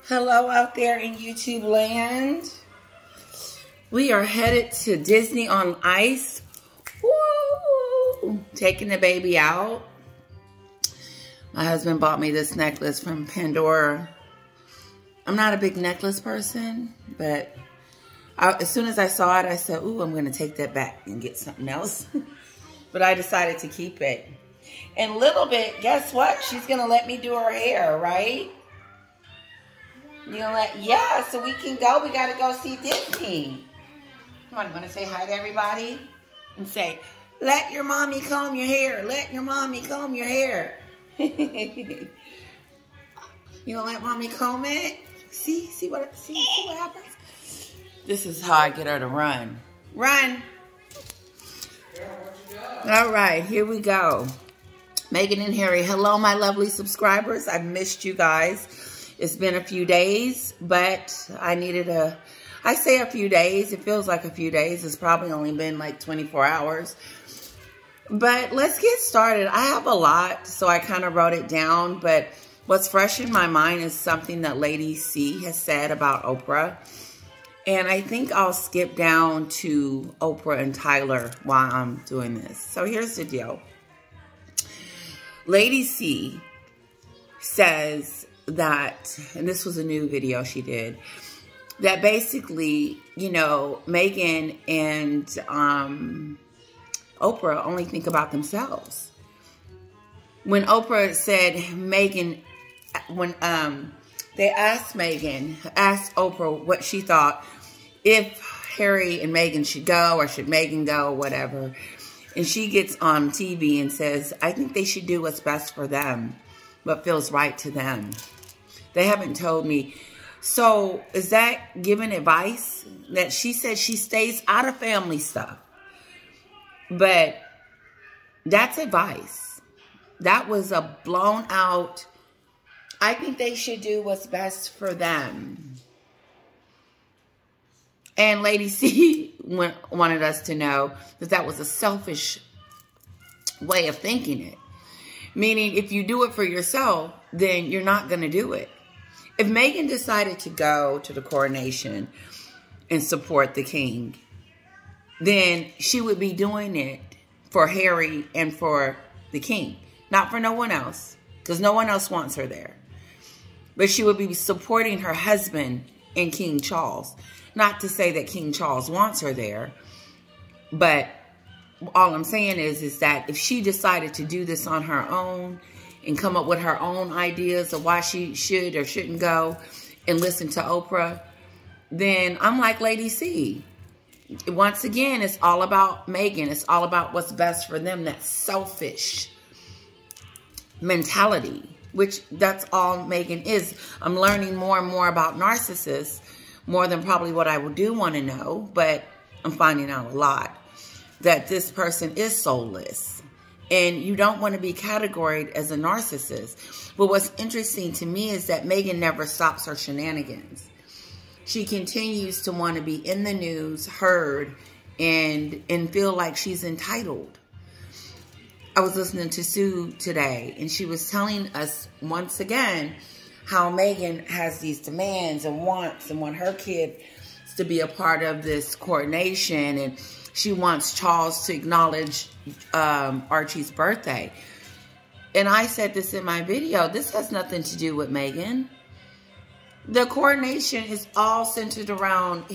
Hello out there in YouTube land. We are headed to Disney on Ice. Woo! Taking the baby out. My husband bought me this necklace from Pandora. I'm not a big necklace person, but as soon as I saw it, I said, ooh, I'm going to take that back and get something else. But I decided to keep it. In a little bit, guess what? She's going to let me do her hair, right? Yeah, so we can go. We got to go see Disney. Come on, you want to say hi to everybody? And say, let your mommy comb your hair. Let your mommy comb your hair. You gonna let mommy comb it? See what happens? This is how I get her to run. Run. All right, here we go. Meghan and Harry. Hello, my lovely subscribers. I've missed you guys. It's been a few days, but I say a few days. It feels like a few days. It's probably only been like 24 hours. But let's get started. I have a lot, so I kind of wrote it down. But what's fresh in my mind is something that Lady C has said about Oprah. And I think I'll skip down to Oprah and Tyler while I'm doing this. So here's the deal. Lady C says that, and this was a new video she did, that basically, you know, Meghan and Oprah only think about themselves. When Oprah said Meghan, when they asked Oprah what she thought if Harry and Meghan should go or should Meghan go, whatever. And she gets on TV and says, I think they should do what's best for them, what feels right to them. They haven't told me. So is that giving advice? That she said she stays out of family stuff. But that's advice. That was a blown out, I think they should do what's best for them. And Lady C wanted us to know that that was a selfish way of thinking it. Meaning, if you do it for yourself, then you're not going to do it. If Meghan decided to go to the coronation and support the king, then she would be doing it for Harry and for the king. Not for no one else, because no one else wants her there. But she would be supporting her husband and King Charles. Not to say that King Charles wants her there, but all I'm saying is that if she decided to do this on her own and come up with her own ideas of why she should or shouldn't go and listen to Oprah, then I'm like Lady C. Once again, it's all about Meghan. It's all about what's best for them. That selfish mentality, which that's all Meghan is. I'm learning more and more about narcissists, more than probably what I do want to know, but I'm finding out a lot. That this person is soulless. And you don't want to be categorized as a narcissist. But what's interesting to me is that Meghan never stops her shenanigans. She continues to want to be in the news, heard, and feel like she's entitled. I was listening to Sue today, and she was telling us once again how Meghan has these demands and wants and want her kids to be a part of this coronation, and she wants Charles to acknowledge Archie's birthday. And I said this in my video, this has nothing to do with Meghan. The coronation is all centered around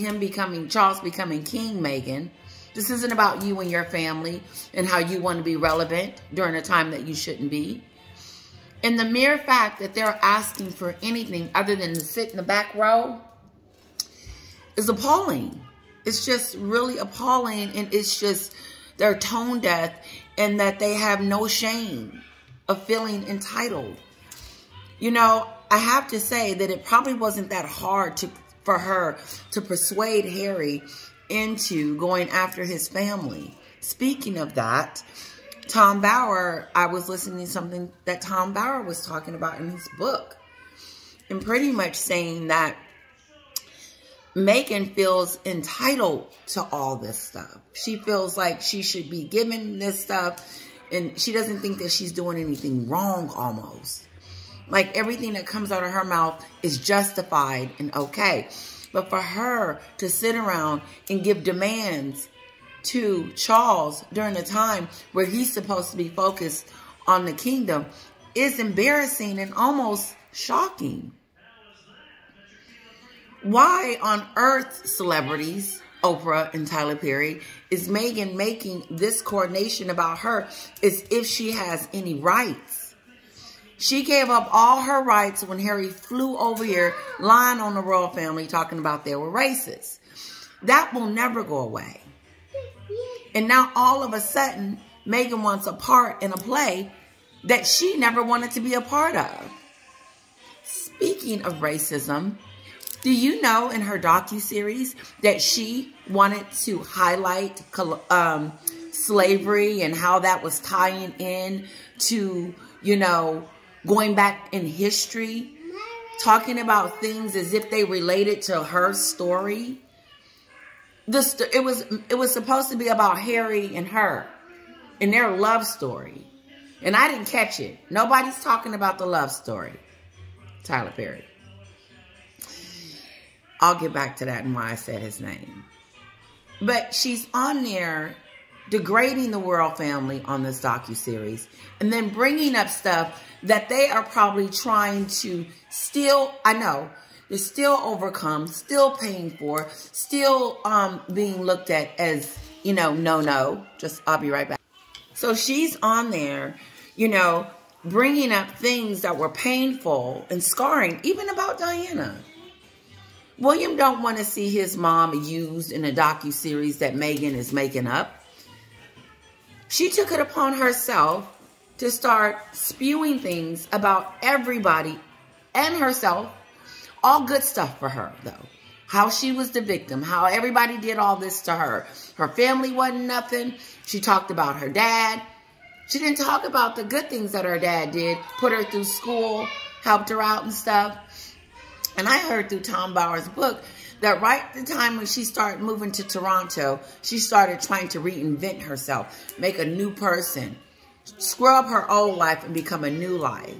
Charles becoming king, Meghan. This isn't about you and your family and how you want to be relevant during a time that you shouldn't be. And the mere fact that they're asking for anything other than to sit in the back row is appalling. It's just really appalling, and it's just they're tone deaf, and that they have no shame of feeling entitled. You know, I have to say that it probably wasn't that hard for her to persuade Harry into going after his family. Speaking of that, Tom Bauer, I was listening to something that Tom Bauer was talking about in his book, and pretty much saying that Meghan feels entitled to all this stuff. She feels like she should be given this stuff, and she doesn't think that she's doing anything wrong almost. Like everything that comes out of her mouth is justified and okay. But for her to sit around and give demands to Charles during a time where he's supposed to be focused on the kingdom is embarrassing and almost shocking. Why on earth, celebrities, Oprah and Tyler Perry, is Meghan making this coordination about her as if she has any rights? She gave up all her rights when Harry flew over here lying on the royal family talking about they were racist. That will never go away. And now all of a sudden, Meghan wants a part in a play that she never wanted to be a part of. Speaking of racism, do you know in her docuseries that she wanted to highlight slavery and how that was tying in to, you know, going back in history, talking about things as if they related to her story? It was supposed to be about Harry and her and their love story. And I didn't catch it. Nobody's talking about the love story. Tyler Perry. I'll get back to that and why I said his name. But she's on there degrading the royal family on this docuseries and then bringing up stuff that they are probably trying to still, I know, they're still overcome, still paying for, still being looked at as, you know, no. Just, I'll be right back. So she's on there, you know, bringing up things that were painful and scarring, even about Diana. William don't want to see his mom used in a docuseries that Meghan is making up. She took it upon herself to start spewing things about everybody and herself. All good stuff for her, though. How she was the victim. How everybody did all this to her. Her family wasn't nothing. She talked about her dad. She didn't talk about the good things that her dad did. Put her through school. Helped her out and stuff. And I heard through Tom Bauer's book that right at the time when she started moving to Toronto, she started trying to reinvent herself. Make a new person. Scrub her old life and become a new life.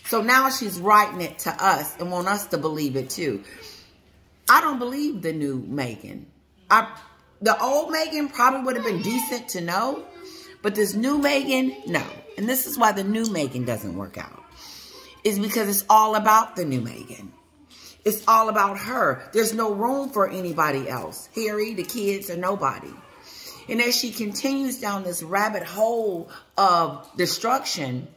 So now she's writing it to us and want us to believe it too. I don't believe the new Meghan. The old Meghan probably would have been decent to know. But this new Meghan, no. And this is why the new Meghan doesn't work out. It's because it's all about the new Meghan. It's all about her. There's no room for anybody else. Harry, the kids, or nobody. And as she continues down this rabbit hole of destruction,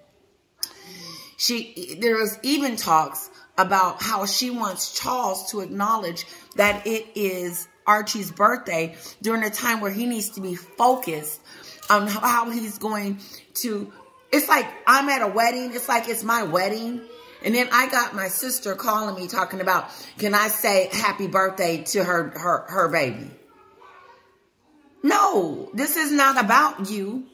there was even talks about how she wants Charles to acknowledge that it is Archie's birthday during a time where he needs to be focused on how he's going to... It's like I'm at a wedding. It's like it's my wedding. And then I got my sister calling me talking about, can I say happy birthday to her baby? No, this is not about you.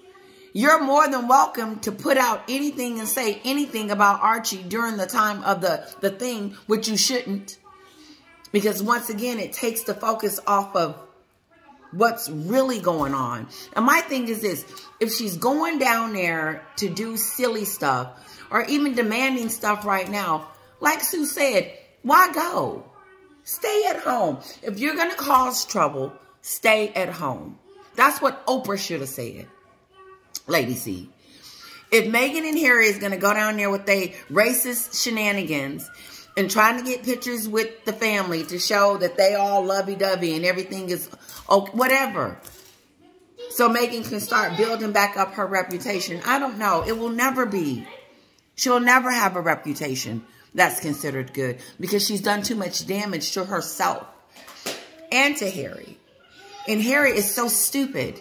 You're more than welcome to put out anything and say anything about Archie during the time of the thing, which you shouldn't. Because once again, it takes the focus off of what's really going on. And my thing is this, if she's going down there to do silly stuff, or even demanding stuff right now, like Sue said, why go? Stay at home. If you're going to cause trouble, stay at home. That's what Oprah should have said. Lady C. If Meghan and Harry is going to go down there with their racist shenanigans and trying to get pictures with the family to show that they all lovey-dovey and everything is okay, whatever. So Meghan can start building back up her reputation. I don't know. It will never be. She'll never have a reputation that's considered good because she's done too much damage to herself and to Harry. And Harry is so stupid.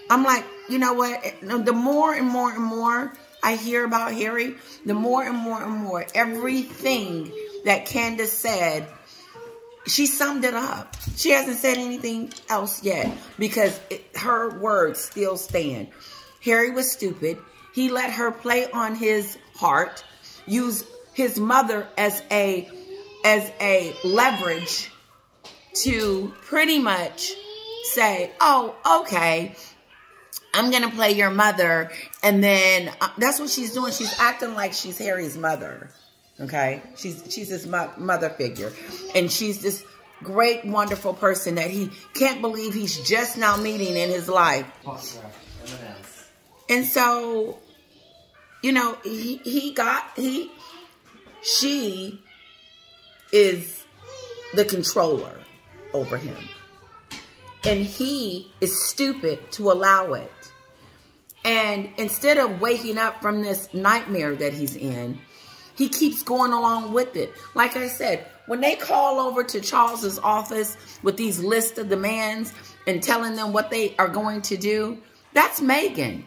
I'm like, you know what? The more and more and more I hear about Harry, the more and more and more everything that Candace said, she summed it up. She hasn't said anything else yet because her words still stand. Harry was stupid. He let her play on his heart, use his mother as a leverage to pretty much say, oh, okay, I'm going to play your mother. And then that's what she's doing. She's acting like she's Harry's mother. Okay? She's his mother figure. And she's this great, wonderful person that he can't believe he's just now meeting in his life. And so, you know, she is the controller over him. And he is stupid to allow it. And instead of waking up from this nightmare that he's in, he keeps going along with it. Like I said, when they call over to Charles's office with these lists of demands and telling them what they are going to do, that's Meghan.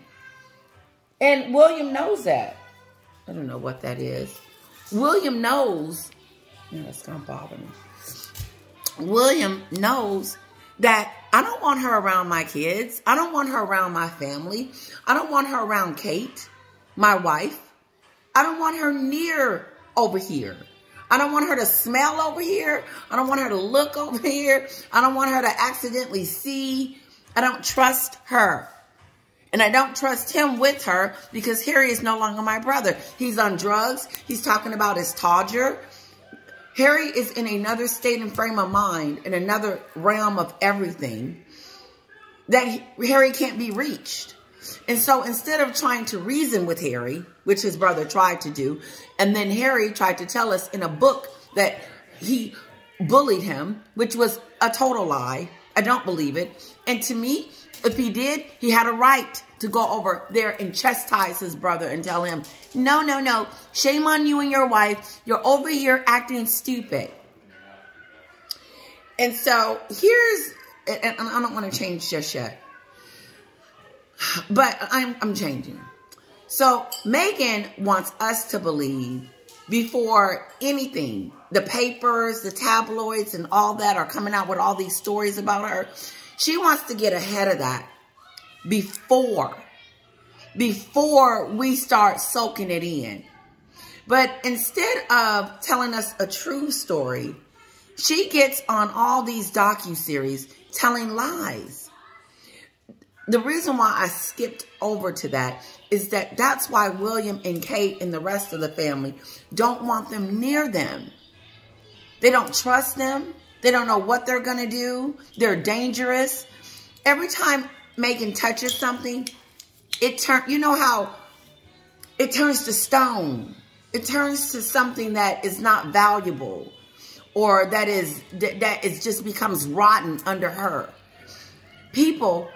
And William knows that. I don't know what that is. William knows. No, that's going to bother me. William knows that I don't want her around my kids. I don't want her around my family. I don't want her around Kate, my wife. I don't want her near over here. I don't want her to smell over here. I don't want her to look over here. I don't want her to accidentally see. I don't trust her. And I don't trust him with her because Harry is no longer my brother. He's on drugs. He's talking about his Todger. Harry is in another state and frame of mind, in another realm of everything, that Harry can't be reached. And so instead of trying to reason with Harry, which his brother tried to do, and then Harry tried to tell us in a book that he bullied him, which was a total lie. I don't believe it. And to me, if he did, he had a right to go over there and chastise his brother and tell him, no, no, no, shame on you and your wife. You're over here acting stupid. And so here's, and I don't want to change just yet, but I'm changing. So Meghan wants us to believe before anything, the papers, the tabloids, and all that are coming out with all these stories about her. She wants to get ahead of that before we start soaking it in. But instead of telling us a true story, she gets on all these docuseries telling lies. The reason why I skipped over to that is that that's why William and Kate and the rest of the family don't want them near them. They don't trust them. They don't know what they're going to do. They're dangerous. Every time Meghan touches something, you know how it turns to stone. It turns to something that is not valuable, or that just becomes rotten under her. People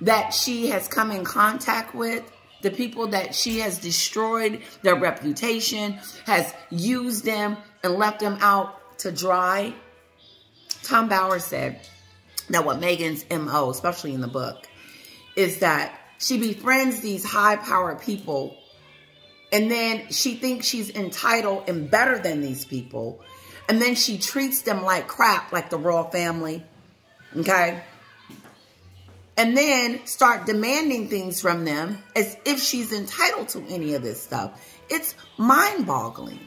that she has come in contact with, the people that she has destroyed their reputation, has used them and left them out to dry. Tom Bauer said that what Meghan's MO, especially in the book, is that she befriends these high-powered people, and then she thinks she's entitled and better than these people, and then she treats them like crap, like the royal family, okay? And then start demanding things from them as if she's entitled to any of this stuff. It's mind-boggling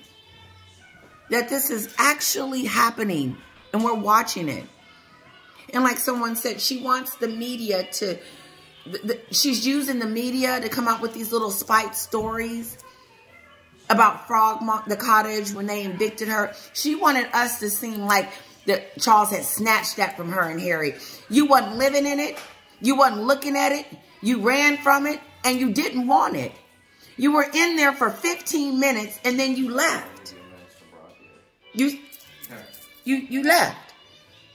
that this is actually happening, and we're watching it. And like someone said, she wants the media to, she's using the media to come out with these little spite stories about Frogmont, the cottage, when they evicted her. She wanted us to seem like that Charles had snatched that from her and Harry. You wasn't living in it. You wasn't looking at it. You ran from it, and you didn't want it. You were in there for 15 minutes, and then you left. You left.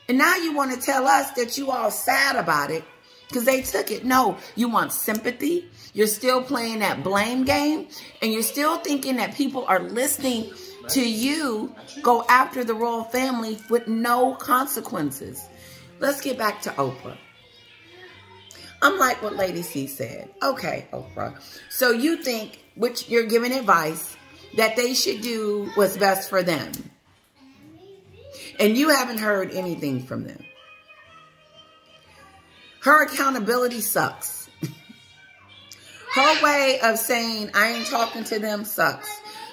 And now you want to tell us that you all sad about it because they took it. No, you want sympathy. You're still playing that blame game, and you're still thinking that people are listening to you go after the royal family with no consequences. Let's get back to Oprah. I'm like what Lady C said. Okay, Oprah. So you think, which you're giving advice, that they should do what's best for them. And you haven't heard anything from them. Her accountability sucks. Her way of saying, I ain't talking to them sucks.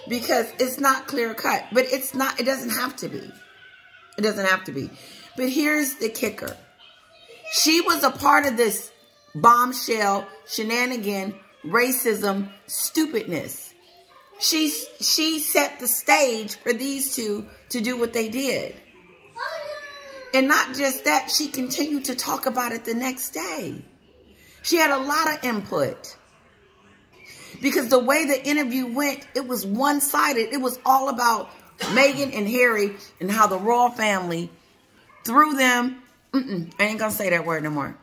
Because it's not clear cut. But it's not, it doesn't have to be. It doesn't have to be. But here's the kicker. She was a part of this bombshell, shenanigan, racism, stupidness. She set the stage for these two to do what they did. And not just that, she continued to talk about it the next day. She had a lot of input. Because the way the interview went, it was one-sided. It was all about Meghan and Harry and how the royal family threw them. I ain't going to say that word no more.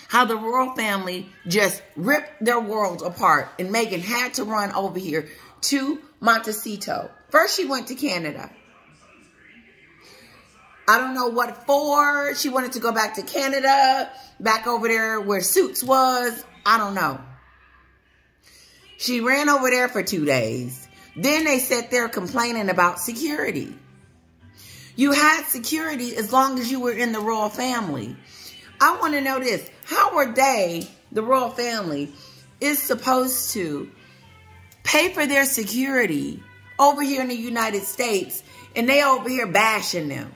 How the royal family just ripped their world apart. And Meghan had to run over here to Montecito. First, she went to Canada. I don't know what for. She wanted to go back to Canada, back over there where Suits was. I don't know. She ran over there for 2 days. Then they sat there complaining about security. You had security as long as you were in the royal family. I want to know this. How are they, the royal family, is supposed to pay for their security over here in the United States, and they over here bashing them?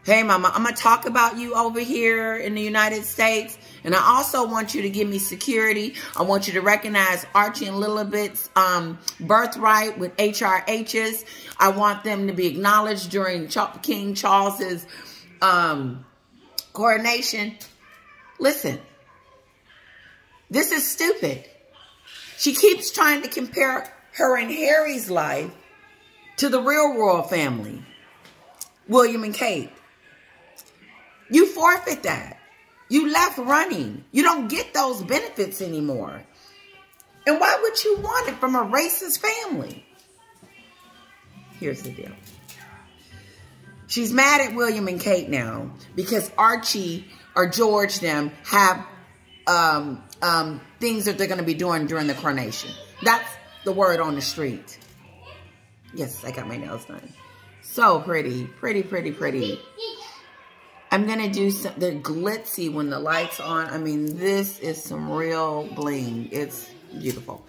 Hey, mama, I'm going to talk about you over here in the United States. And I also want you to give me security. I want you to recognize Archie and Lilibet's birthright with HRHs. I want them to be acknowledged during King Charles's coronation. Listen, this is stupid. She keeps trying to compare her and Harry's life to the real royal family, William and Kate. You forfeit that. You left running. You don't get those benefits anymore. And why would you want it from a racist family? Here's the deal. She's mad at William and Kate now because Archie or George them have things that they're going to be doing during the coronation. That's the word on the street. Yes, I got my nails done. So pretty, pretty, pretty, pretty. I'm going to do some, they're glitzy when the light's on. I mean, this is some real bling. It's beautiful.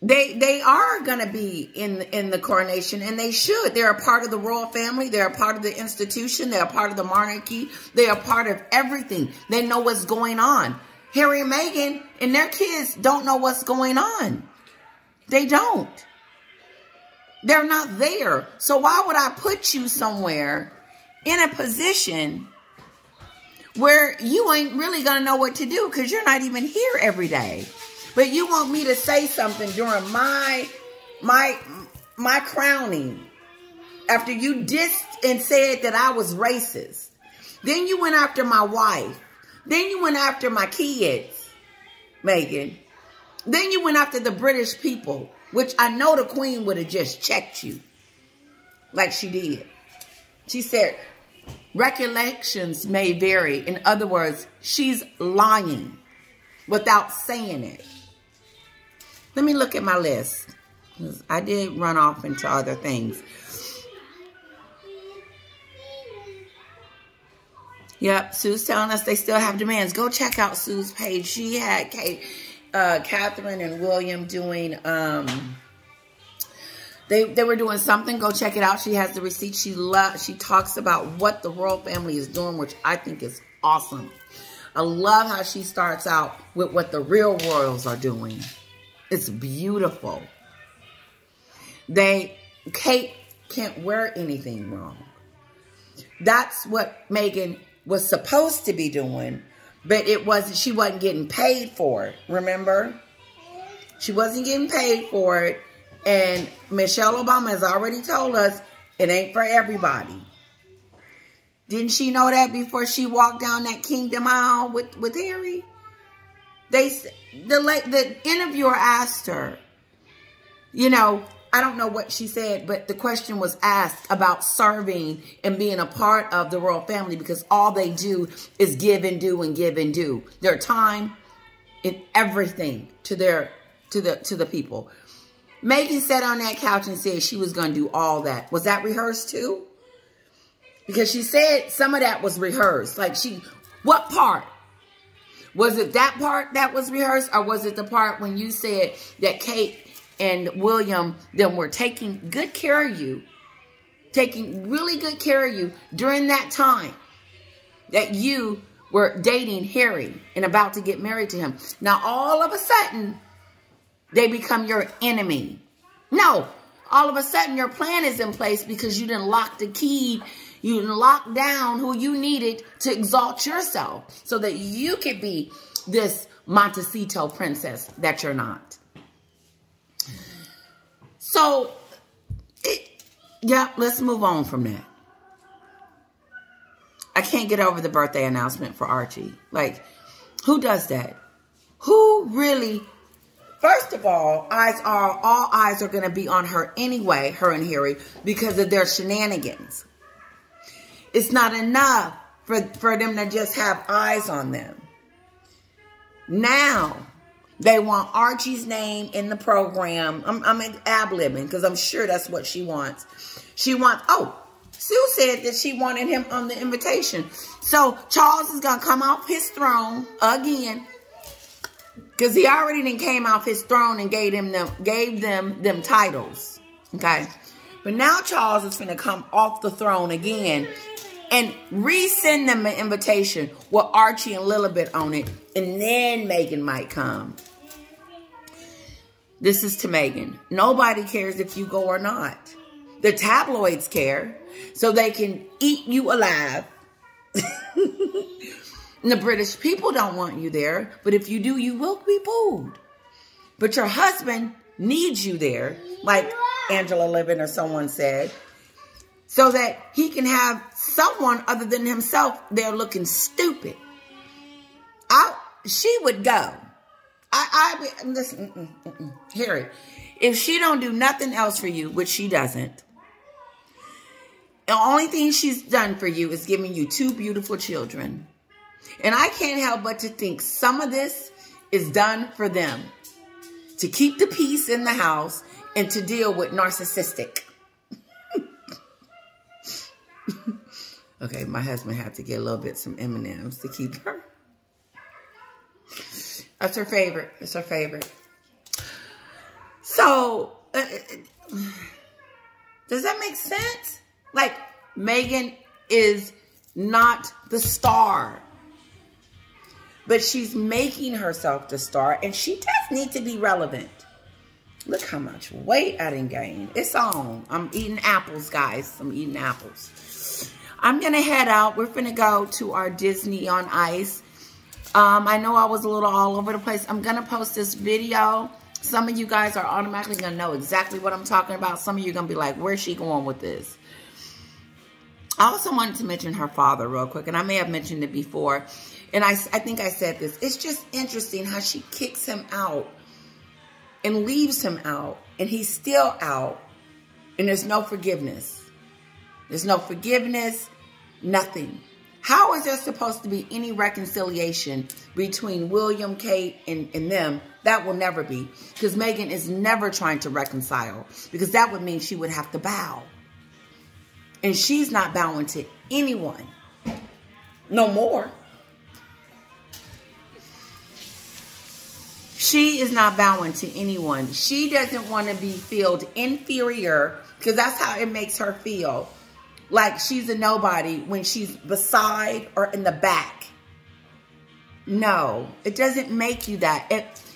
They are going to be in the coronation, and they should. They're a part of the royal family. They're a part of the institution. They're a part of the monarchy. They are part of everything. They know what's going on. Harry and Meghan and their kids don't know what's going on. They don't. They're not there. So why would I put you somewhere in a position where you ain't really going to know what to do because you're not even here every day? But you want me to say something during my crowning after you dissed and said that I was racist. Then you went after my wife. Then you went after my kids, Meghan. Then you went after the British people, which I know the Queen would have just checked you like she did. She said, recollections may vary. In other words, she's lying without saying it. Let me look at my list. I did run off into other things. Yep, Sue's telling us they still have demands. Go check out Sue's page. She had Catherine and William doing, they were doing something. Go check it out. She has the receipt. She talks about what the royal family is doing, which I think is awesome. I love how she starts out with what the real royals are doing. It's beautiful. Kate can't wear anything wrong. That's what Meghan was supposed to be doing, but she wasn't getting paid for it. Remember? She wasn't getting paid for it. And Michelle Obama has already told us it ain't for everybody. Didn't she know that before she walked down that kingdom aisle with Harry? The interviewer asked her, you know, I don't know what she said, but the question was asked about serving and being a part of the royal family because all they do is give and do and give and do. Their time and everything to the people. Meghan sat on that couch and said she was going to do all that. Was that rehearsed too? Because she said some of that was rehearsed. Like what part? Was it that part that was rehearsed, or was it the part when you said that Kate and William then were taking good care of you, taking really good care of you during that time that you were dating Harry and about to get married to him. Now, all of a sudden, they become your enemy. No, all of a sudden, your plan is in place because you didn't lock the key. You didn't lock down who you needed to exalt yourself so that you could be this Montecito princess that you're not. So, yeah, let's move on from that. I can't get over the birthday announcement for Archie. Like, who does that? Who really... First of all eyes are going to be on her anyway, her and Harry, because of their shenanigans. It's not enough for them to just have eyes on them. Now, they want Archie's name in the program. I'm ad-libbing because I'm sure that's what she wants. She wants, Sue said that she wanted him on the invitation. So, Charles is going to come off his throne again. Because he already then came off his throne and gave them titles. Okay. But now Charles is going to come off the throne again and resend them an invitation with Archie and Lilibet on it. And then Meghan might come. This is to Meghan. Nobody cares if you go or not. The tabloids care. So they can eat you alive. And the British people don't want you there. But if you do, you will be booed. But your husband needs you there, like Angela Levin or someone said, so that he can have someone other than himself there looking stupid. She would go. Listen, Harry, if she don't do nothing else for you, which she doesn't, the only thing she's done for you is giving you 2 beautiful children. And I can't help but to think some of this is done for them. To keep the peace in the house and to deal with narcissistic. Okay, my husband had to get a little bit some M&Ms to keep her. That's her favorite. It's her favorite. So, does that make sense? Like, Meghan is not the star. But she's making herself the star. And she does need to be relevant. Look how much weight I didn't gain. It's on. I'm eating apples, guys. I'm eating apples. I'm going to head out. We're going to go to our Disney on Ice. I know I was a little all over the place. I'm going to post this video. Some of you guys are automatically going to know exactly what I'm talking about. Some of you are going to be like, where's she going with this? I also wanted to mention her father real quick. And I may have mentioned it before. And I think I said this. It's just interesting how she kicks him out and leaves him out. And he's still out. And there's no forgiveness. There's no forgiveness. Nothing. How is there supposed to be any reconciliation between William, Kate, and them? That will never be. Because Meghan is never trying to reconcile. Because that would mean she would have to bow. And she's not bowing to anyone. No more. She is not bowing to anyone. She doesn't want to be felt inferior because that's how it makes her feel. Like she's a nobody when she's beside or in the back. No, it doesn't make you that.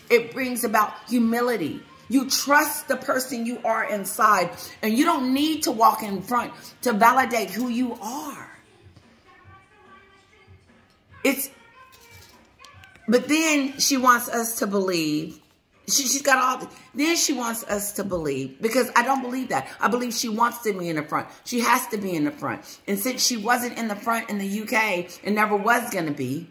It brings about humility. You trust the person you are inside. And you don't need to walk in front to validate who you are. But then she wants us to believe. She's got all. Then she wants us to believe. Because I don't believe that. I believe she wants to be in the front. She has to be in the front. And since she wasn't in the front in the UK and never was going to be,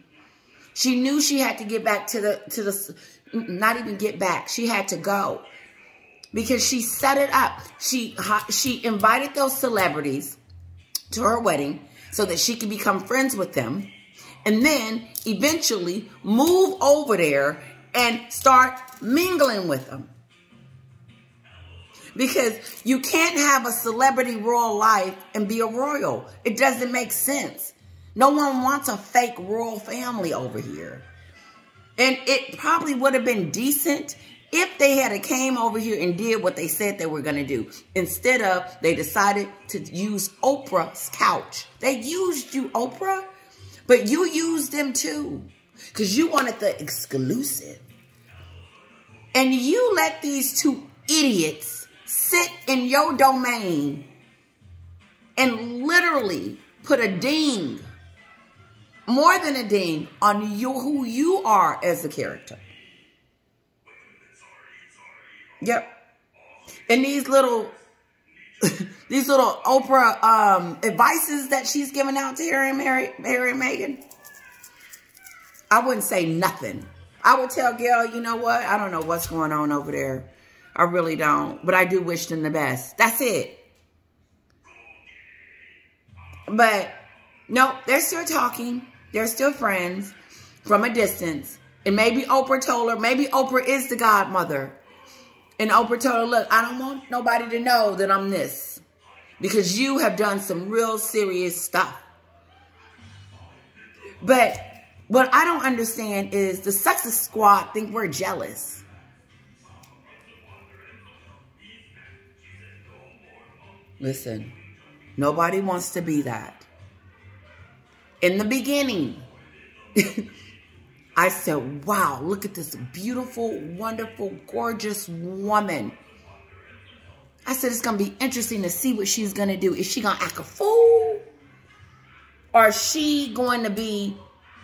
she knew she had to get back to the, not even get back. She had to go. Because she set it up. She invited those celebrities to her wedding so that she could become friends with them. And then eventually move over there and start mingling with them. Because you can't have a celebrity royal life and be a royal. It doesn't make sense. No one wants a fake royal family over here. And it probably would have been decent if they had came over here and did what they said they were going to do. Instead of, they decided to use Oprah's couch. They used you, Oprah. But you used them too. Because you wanted the exclusive. And you let these two idiots sit in your domain and literally put a ding, more than a ding, on you, who you are as a character. Yep. And these little Oprah advices that she's giving out to Harry and Meghan, I wouldn't say nothing. I would tell Gail, you know what? I don't know what's going on over there. I really don't. But I do wish them the best. That's it. But, no, they're still talking. They're still friends from a distance. And maybe Oprah told her, maybe Oprah is the godmother. And Oprah told her, look, I don't want nobody to know that I'm this. Because you have done some real serious stuff. But what I don't understand is the Success Squad think we're jealous. Listen, nobody wants to be that. In the beginning, I said, wow, look at this beautiful, wonderful, gorgeous woman. I said, it's going to be interesting to see what she's going to do. Is she going to act a fool? Or is she going to be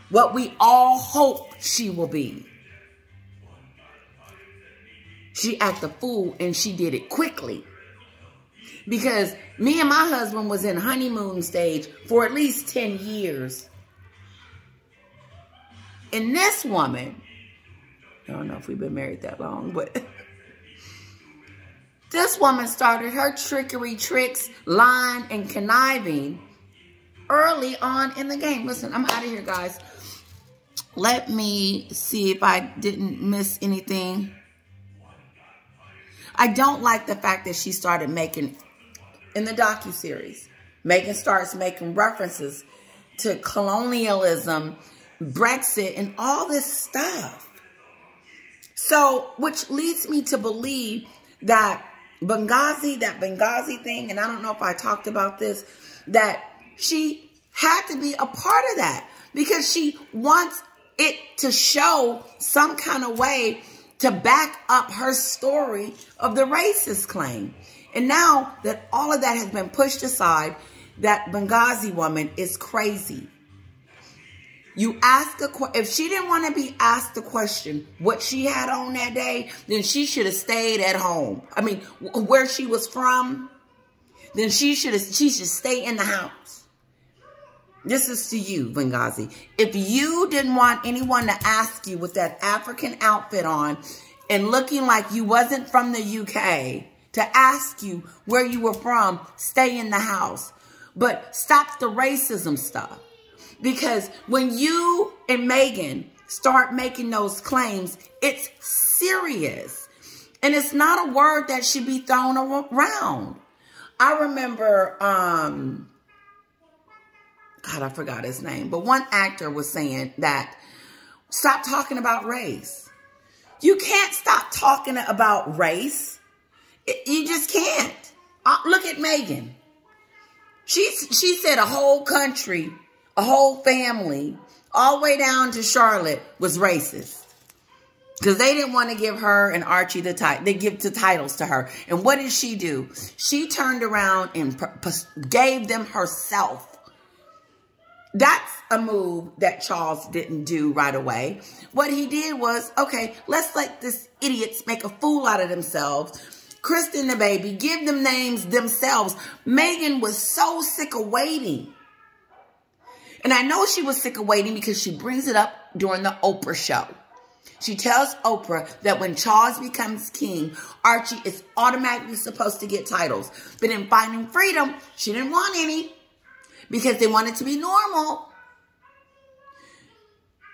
what we all hope she will be? She acted a fool, and she did it quickly. Because me and my husband was in honeymoon stage for at least 10 years. And this woman, I don't know if we've been married that long, but this woman started her trickery, tricks, lying, and conniving early on in the game. Listen, I'm out of here, guys. Let me see if I didn't miss anything. I don't like the fact that she started making, in the docuseries, Meghan starts making references to colonialism, Brexit, and all this stuff. So, which leads me to believe that Benghazi thing, and I don't know if I talked about this, that she had to be a part of that because she wants it to show some kind of way to back up her story of the racist claim. And now that all of that has been pushed aside, that Benghazi woman is crazy. You ask if she didn't want to be asked the question what she had on that day, then she should have stayed at home. I mean, where she was from, then she should stay in the house. This is to you, Benghazi. If you didn't want anyone to ask you with that African outfit on and looking like you wasn't from the UK to ask you where you were from, stay in the house. But stop the racism stuff. Because when you and Meghan start making those claims, it's serious. And it's not a word that should be thrown around. I remember, God, I forgot his name. But one actor was saying that, stop talking about race. You can't stop talking about race. You just can't. Look at Meghan. She said a whole country, a whole family, all the way down to Charlotte was racist. Because they didn't want to give her and Archie the title. They give the titles to her. And what did she do? She turned around and gave them herself. That's a move that Charles didn't do right away. What he did was, okay, let's let these idiots make a fool out of themselves. Kristen the baby, give them names themselves. Meghan was so sick of waiting. And I know she was sick of waiting because she brings it up during the Oprah show. She tells Oprah that when Charles becomes king, Archie is automatically supposed to get titles. But in Finding Freedom, she didn't want any because they want it to be normal.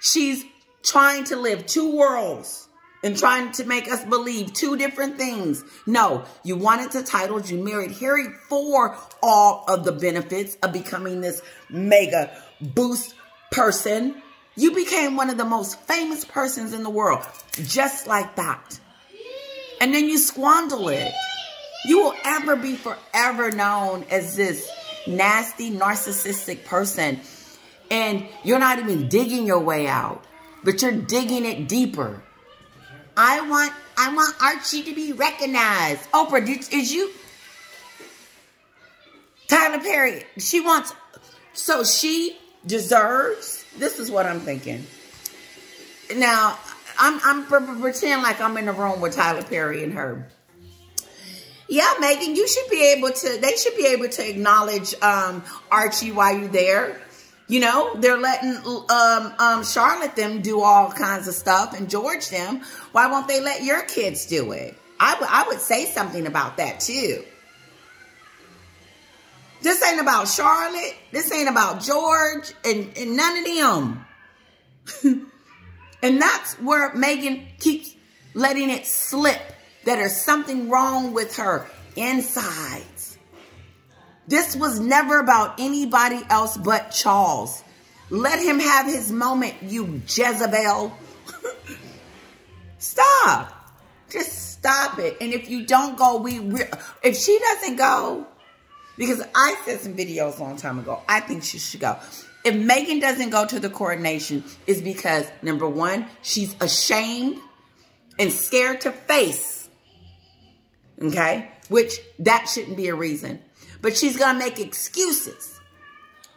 She's trying to live two worlds and trying to make us believe two different things. No, you wanted the titles. You married Harry for all of the benefits of becoming this mega boost person. You became one of the most famous persons in the world, just like that. And then you squander it. You will ever be forever known as this nasty, narcissistic person. And you're not even digging your way out, but you're digging it deeper. I want Archie to be recognized. Oprah, is you? Tyler Perry, so she deserves, this is what I'm thinking. Now, I'm pretending like I'm in the room with Tyler Perry and her. Yeah, Meghan, they should be able to acknowledge Archie while you're there. You know, they're letting Charlotte them do all kinds of stuff and George them. Why won't they let your kids do it? I would say something about that too. This ain't about Charlotte. This ain't about George and none of them. And that's where Meghan keeps letting it slip that there's something wrong with her insides. This was never about anybody else but Charles. Let him have his moment, you Jezebel. Stop. Just stop it. And if you don't go, if she doesn't go, because I said some videos a long time ago, I think she should go. If Meghan doesn't go to the coronation, it's because, number one, she's ashamed and scared to face. Okay? Which, that shouldn't be a reason. But she's going to make excuses.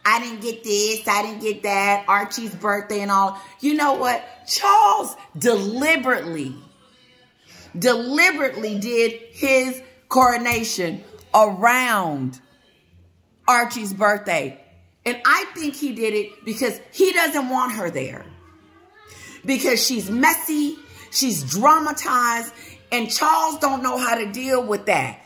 I didn't get this. I didn't get that. Archie's birthday and all. You know what? Charles deliberately did his coronation around Archie's birthday. And I think he did it because he doesn't want her there. Because she's messy. She's dramatized. And Charles don't know how to deal with that.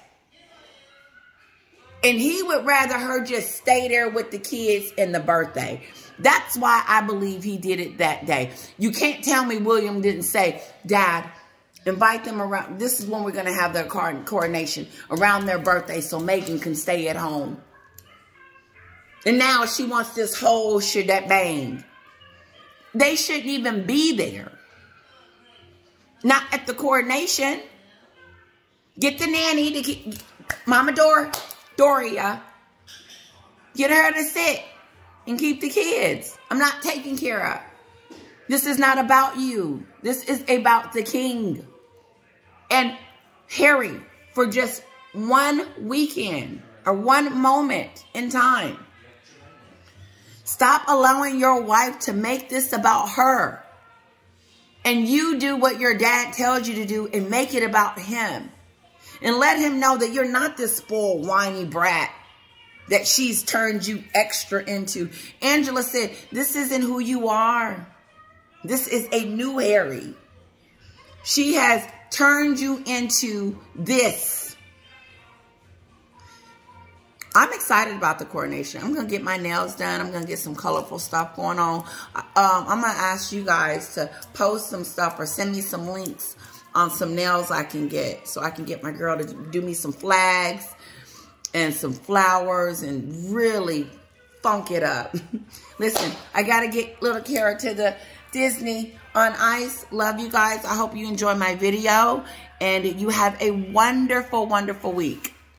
And he would rather her just stay there with the kids and the birthday. That's why I believe he did it that day. You can't tell me William didn't say, Dad, invite them around. This is when we're going to have their coronation around their birthday so Meghan can stay at home. And now she wants this whole shebang. They shouldn't even be there. Not at the coronation. Get the nanny to get Mama Doria. Get her to sit and keep the kids. I'm not taking care of. This is not about you. This is about the king. And Harry, for just one weekend or one moment in time, stop allowing your wife to make this about her. And you do what your dad tells you to do and make it about him. And let him know that you're not this spoiled, whiny brat that she's turned you extra into. Angela said, this isn't who you are. This is a new Harry. She has turned you into this. I'm excited about the coronation. I'm going to get my nails done. I'm going to get some colorful stuff going on. I'm going to ask you guys to post some stuff or send me some links on some nails I can get. So I can get my girl to do me some flags and some flowers and really funk it up. Listen, I got to get little Kara to the Disney on Ice. Love you guys. I hope you enjoy my video. And you have a wonderful, wonderful week.